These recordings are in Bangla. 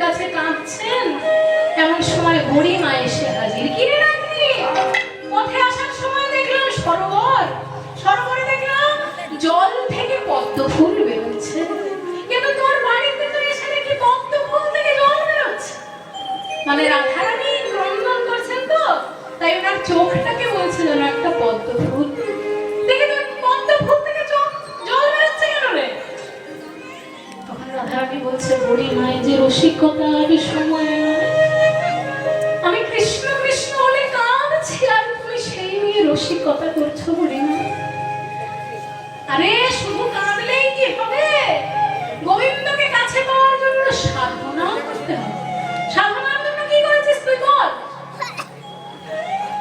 কাছে কাঁদছেন এমন সময় বুড়িমা এসে হাজির। কি রে রানী, পথে আসার সময় দেখলাম সরোবরে দেখলাম জল থেকে পদ্ম ফুল বেরোচ্ছে, কিন্তু তোর বাড়িতে তো এসে দেখি পদ্ম ফুল থেকে জল বেরোচ্ছে। মানে রাধারানী ক্রন্দন করছেন তো, তাই ওনার চোখটাকে বলছিল না একটা পদ্ম ফুল দেখে, তুমি পদ্ম ফুল থেকে জল বেরোচ্ছে কেন রে? তখন রাধারানী বলছে, বুড়ি মায়ের যে রসিকতার সময় আমি কৃষ্ণ কৃষ্ণ বলে কাঁদছি, আর তুমি সেই নিয়ে রসিকতা করছো বুড়ি মা। আরে শুধু কাঁদলেই কি হবে? গোবিন্দকে কাছে পাওয়ার জন্য সাধনা করতে হবে। সাধনার জন্য কি করেছিস তুই বল?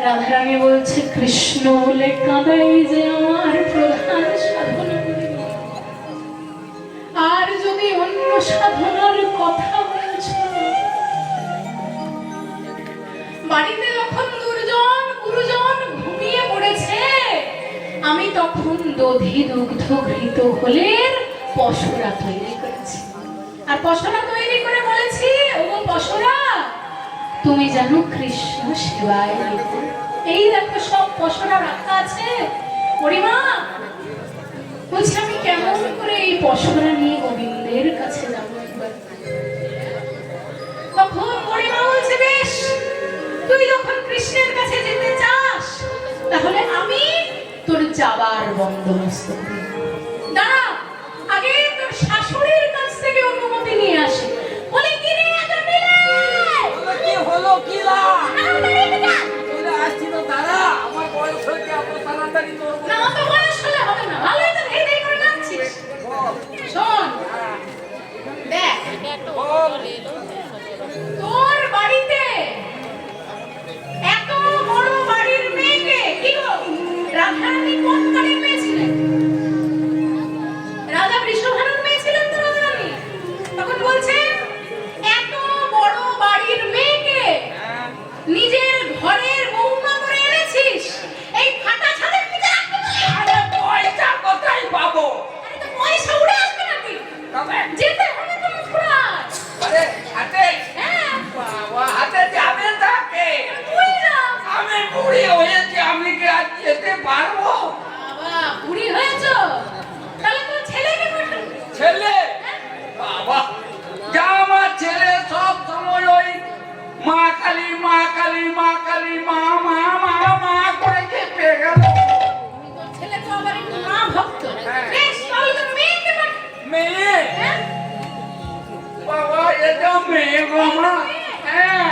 রাধারানী বলছে, কৃষ্ণ বলে কাঁদাই যে আমার প্রধান সাধনা, আর যদি অন্য সাধনার কথা বলছো, বাড়িতে যখন দুর্জন গুরুজন ঘুমিয়ে পড়েছে, আমি তখন দধি দুগ্ধ ঘৃত হলের পশরা তৈরি করেছি, আর পশরা তৈরি করে বলেছি, ও পশরা তুমি জানো কৃষ্ণ সেবায়। এই দেখো সব পশরা রাখা আছে। পরিমা বলছি, আমি কেমন করে এই পশরা নিয়ে গোবিন্দের কাছে যাবো একবার? তখন পরিমা বলছে, বেশ, তুই যখন কৃষ্ণের কাছে যেতে চাস, তাহলে আমি তোর যাবার বন্দোবস্ত করি। দাঁড়া, আগে তোর শাশুড়ির কাছ থেকে অনুমতি নিয়ে আসি। বলে, কি রে এত দিলে? কি হলো কি লা? তোরা আসছিল দাঁড়া, আমার বয়স হয়েছে, আমরা তাড়াতাড়ি করব না। অত বয়স হলে হবে না, ভালোই তো ধেই ধেই করে যাচ্ছিস। শোন, দেখ, তোর বাড়িতে এত বড় বাড়ির মেয়েকে, কি গো রাধারানী কোন বাড়ির মেয়ে ছিলেন? রাজা বৃষভানুর মেয়ে ছিলেন তো রাধারানী। তখন বলছে, এত বড় বাড়ির মেয়েকে নিজের ঘরের বৌমা করে এনেছিস, এই ফাটা ছাদের নিচে রাখতে পারলি? আরে পয়সা কোথায় পাবো? আরে তো পয়সা উড়ে আসবে নাকি? তবে যেতে হবে তো মথুরায়। আরে হাতে, হ্যাঁ, বাবা হাতে যাবে তাকে। তুই যা। আমি বুড়ি হয়েছি, আমি কি আজ যেতে পারবো? বাবা, বুড়ি হয়েছো, তাহলে তোর ছেলেকে পাঠান। ছেলে? বাবা, যা আমার ছেলে সব সময় ওই মা কালী মা কালী মা কালী মা মা মা মা করে চেপে গেল। তোর ছেলে তো আবার একটু মা ভক্ত। হ্যাঁ। বেশ, তাহলে তোর মেয়েকে পাঠান। মেয়ে? হ্যাঁ? বাবা, এটা মেয়ে গো মা। হ্যাঁ,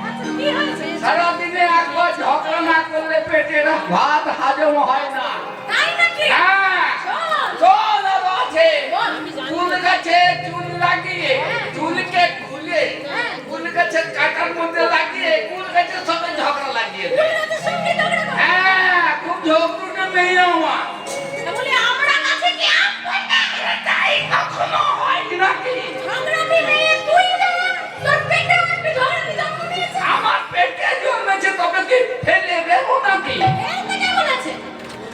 আচ্ছা, কি হয়েছে? সারাদিনে একবার ঝগড়া না করলে পেটের ভাত হজম হয় না। তাই নাকি? হ্যাঁ, শোন, চল আরো আছে। বল। চুল গাছে চুল লাগিয়ে চুলকে খুলে ফুল গাছের কাটার মধ্যে লাগিয়ে ফুল গাছের সঙ্গে ঝগড়া লাগিয়ে দেয়। ফুলগাছের সঙ্গে ঝগড়া করে? হ্যাঁ, খুব ঝগড়ুটে মেয়ে আমার। তাহলে আমরা কাছে কি আম পাইনা? তাই কখনো হয় নাকি? ঝগড়াটি মেয়ে তুই জানা, তোর পেটেও একটা ঝগড়াটি জন্ম দিয়েছে। আমার পেটে জন্মেছে, তবে কি ফেলে দেবো নাকি? ফেলতে কে বলেছে?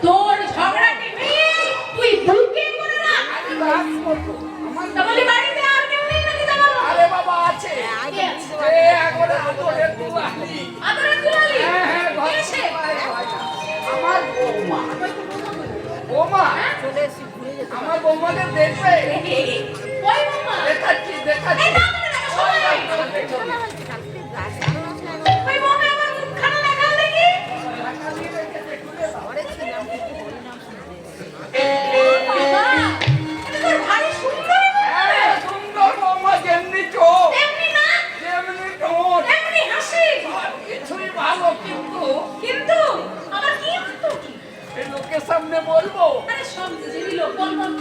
তোর ঝগড়াটি মেয়ে তুই বুকে করে রাখ। আরে রাগ করবো। তাহলে বাড়িতে আর কেউ নেই নাকি জামার মতো? আরে বাবা আছে, কে আছে? এ একবারে আদরের দুলালি। আদরের দুলালি? হ্যাঁ, হ্যাঁ, ঘরে কে সে? আমার বৌমা। বৌমা? আমার বৌমাকে দেখবে? ওই মামা। দেখাচ্ছি দেখাচ্ছি। এই দাও তুমি দেখো, সময় নেই। ওই মামা আমার মুখখানা দেখাও দেখি। বাবা, এটা তোর ভারী সুন্দর বৌমা। হ্যাঁ, সুন্দর বৌমা, যেমনি চোখ তেমনি নাক, যেমনি ঠোঁট, তেমনি হাসি। সব কিছুই ভালো, কিন্তু কিন্তু আমার কি হতো কি? এই লোকের সামনে বলবো? আরে সব জিবি লোক, বল বল।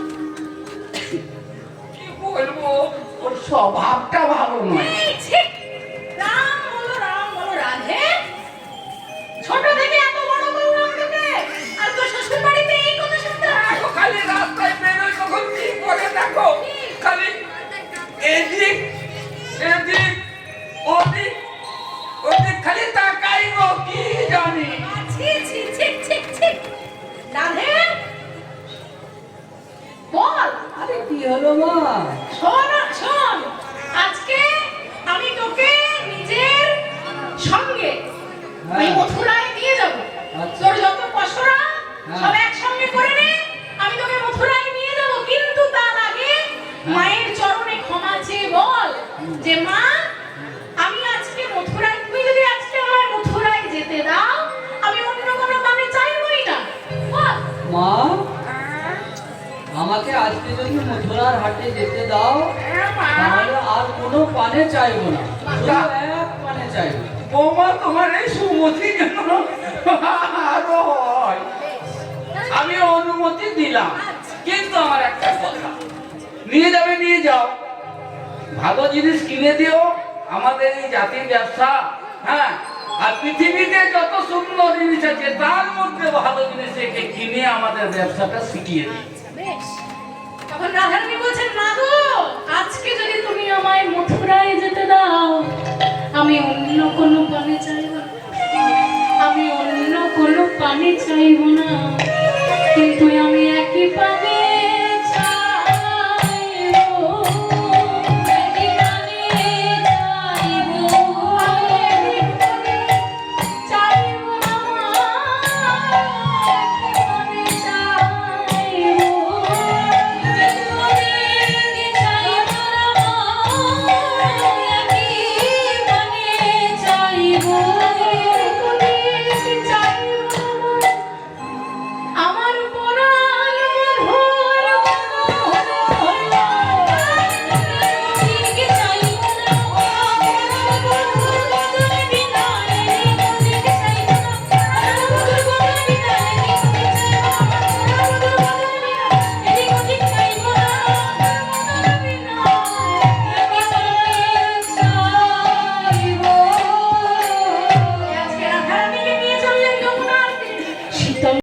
কি বলবো? ওর স্বভাবটা ভালো নয়। এই ছি! রাম বলো রাধে। ছোট থেকে এত বড় বললাম তোকে, আর তোর শ্বশুর বাড়িতে এই কথা শুনতে হয়? দেখো, খালি রাস্তায় বেরোয় তখন কি করে দেখো, খালি এদিক এদিক ওদিক ওদিক খালি তাকাই গো, কি জানি। ছি ছি ছি ছি ছি। রাধে, বল। আরে কি হলো মা? শোন, আজকে মায়ের চরণে ক্ষমা চেয়ে বল যে মা আমি আজকে মথুরায়, তুমি যদি আজকে আমার মথুরায় যেতে দাও আমি অন্য কোনো মানে চাইবই না। বল। মা আমাকে আজকে যদি মথুরার হাটে যেতে দাও তাহলে আর কোনো পানে চাইবো না, শুধু এক পানে চাইবো। বৌমা তোমার এই সুমতি কেন আরো হয়? আমি অনুমতি দিলাম, কিন্তু আমার একটা কথা, নিয়ে যাবে নিয়ে যাও, ভালো জিনিস কিনে দিও, আমাদের এই জাতির ব্যবসা। হ্যাঁ, আর পৃথিবীতে যত সুন্দর জিনিস আছে তার মধ্যে ভালো জিনিস একে কিনে আমাদের ব্যবসাটা শিখিয়ে দিই। বেশ। তখন রাধারানী বলছেন না গো, আজকে যদি তুমি আমায় মথুরায় যেতে দাও আমি অন্য কোনো পানে চাইব না, আমি অন্য কোনো পানে চাইব না, কিন্তু আমি